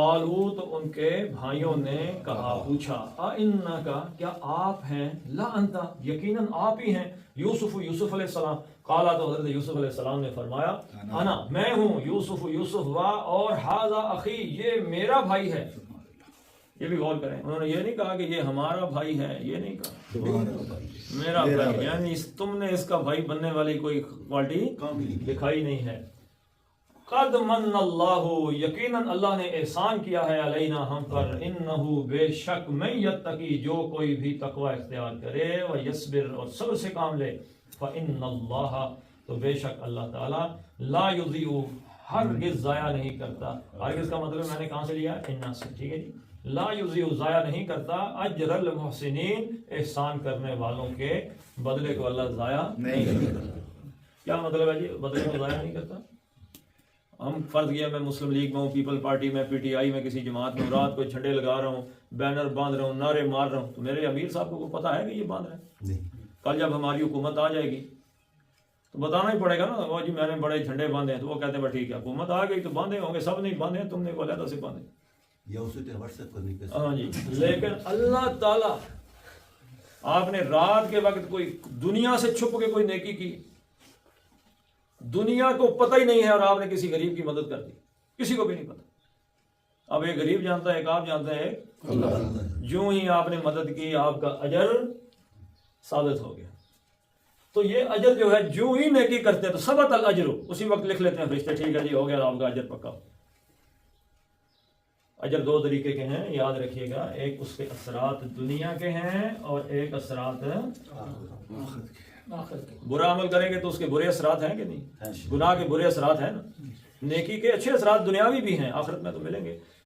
قالو تو ان کے بھائیوں نے کہا پوچھا کا کیا آپ ہیں لا انتا یقیناً آپ ہی ہیں یوسف علیہ السلام قالا تو حضرت یوسف علیہ السلام نے فرمایا انا میں ہوں یوسف وا اور ھذا اخی یہ میرا بھائی ہے. یہ بھی غور کریں انہوں نے یہ نہیں کہا کہ یہ ہمارا بھائی ہے, یہ نہیں کہا میرا بھائی, یعنی تم نے اس کا بھائی بننے والی کوئی کوالٹی دکھائی نہیں ہے. قد من اللہ یقیناً اللہ نے احسان کیا ہے علینا ہم پر انہو بے شک من یتقی جو کوئی بھی تقوی اختیار کرے و یصبر اور صبر سے کام لے فإن اللہ تو بے شک اللہ تعالی لا یضیع ہرگز ضائع نہیں کرتا. ہرگز کا مطلب میں نے کہاں سے لیا انہ سے, ٹھیک ہے جی. لا یضیع ضائع نہیں کرتا اجر المحسنین احسان کرنے والوں کے بدلے کو اللہ ضائع نہیں کرتا. کیا مطلب ہے جی بدلے کو ضائع نہیں کرتا؟ ہم فرض کیا میں مسلم لیگ میں ہوں, پیپل پارٹی میں, پی ٹی آئی میں, کسی جماعت میں, رات کو جھنڈے لگا رہا ہوں, بینر باندھ رہا ہوں, نعرے مار رہا ہوں, تو میرے امیر صاحب کو پتہ ہے کہ یہ باندھ رہے ہیں. کل جب ہماری حکومت آ جائے گی تو بتانا ہی پڑے گا نا, وہ جی میں نے بڑے جھنڈے باندھے ہیں, تو وہ کہتے ہیں ٹھیک ہے حکومت آ گئی تو باندھے ہوں گے, سب نہیں باندھے تم نے علیحدہ سے باندھے. ہاں جی, لیکن اللہ تعالیٰ آپ نے رات کے وقت کوئی دنیا سے چھپ کے کوئی نیکی کی, دنیا کو پتہ ہی نہیں ہے, اور آپ نے کسی غریب کی مدد کر دی, کسی کو بھی نہیں پتہ. اب ایک غریب جانتا ہے, ایک آپ جانتے ہیں, جو ہی آپ نے مدد کی آپ کا اجر ثابت ہو گیا. تو یہ اجر جو ہے جو ہی نیکی کرتے ہیں تو ثبت الاجر, اسی وقت لکھ لیتے ہیں فرشتے ٹھیک ہے جی ہو گیا آپ کا اجر پکا. اجر دو طریقے کے ہیں یاد رکھیے گا, ایک اس کے اثرات دنیا کے ہیں اور ایک اثرات برا عمل کریں گے تو اس کے برے اثرات ہیں کہ نہیں, گناہ کے برے اثرات ہیں نا, نیکی کے اچھے اثرات دنیاوی بھی ہیں, آخرت میں تو ملیں گے.